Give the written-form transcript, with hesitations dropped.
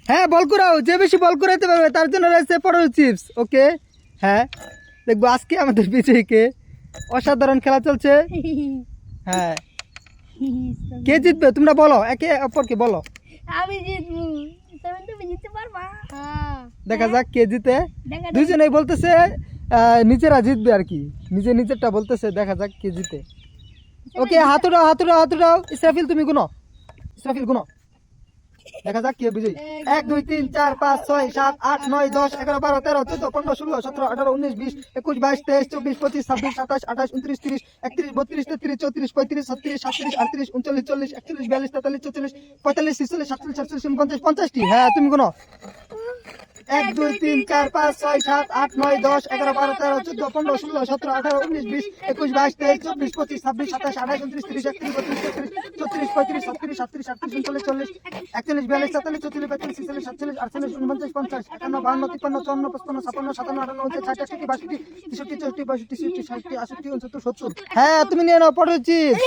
হ্যাঁ বল করাও, যে বেশি বল করাইতে পারবে তার জন্য রয়েছে পটেটো চিপস। ওকে, হ্যাঁ দেখবো আজকে আমাদের বিজয়ীকে। অসাধারণ খেলা চলছে। হ্যাঁ, কে জিতবে তোমরা বলো, একে অপরকে বলো। আমি জিতবো। তুমি জিততে পারবা? হ্যাঁ, দেখা যাক কে জিতে। দেখা যাক। দুজনেই বলতেছে নিজেরা জিতবে আর কি, নিজেরটা বলতেছে। দেখা যাক কে জিতে। ওকে, হাতুড়াও হাতুড়াও হাতুড়াও। ইসরাফিল তুমি গুনো, ইসরাফিল গুনো। দেখা যাক কে বিজয়ী। 1 2 3 4 5 6 7 8 9 10 11 12 13 14 15 16 17 18 19 20 21 22 23 24 25 26 27 28 29 30 31 32 33 34 35 36 37 38 39 40 41 42 43 44 45 46 47 48 49 50টি। হ্যাঁ তুমি গুনো। 1 2 3 4 5 6 7 8 9 10 11 12 13 14 15 16 17 18 19 20 21 22 23 24 25 26 27 28 29 30 31 32 33 34 35 36 37 38 39 40 41 42 43 44 45 46 47 48 49 50 51 52 53 54 55 56 57 58 59 60 61 62 63 64 65 66 67 68 69 70। হ্যাঁ তুমি নিয়ে নাও পটেটো চিপস।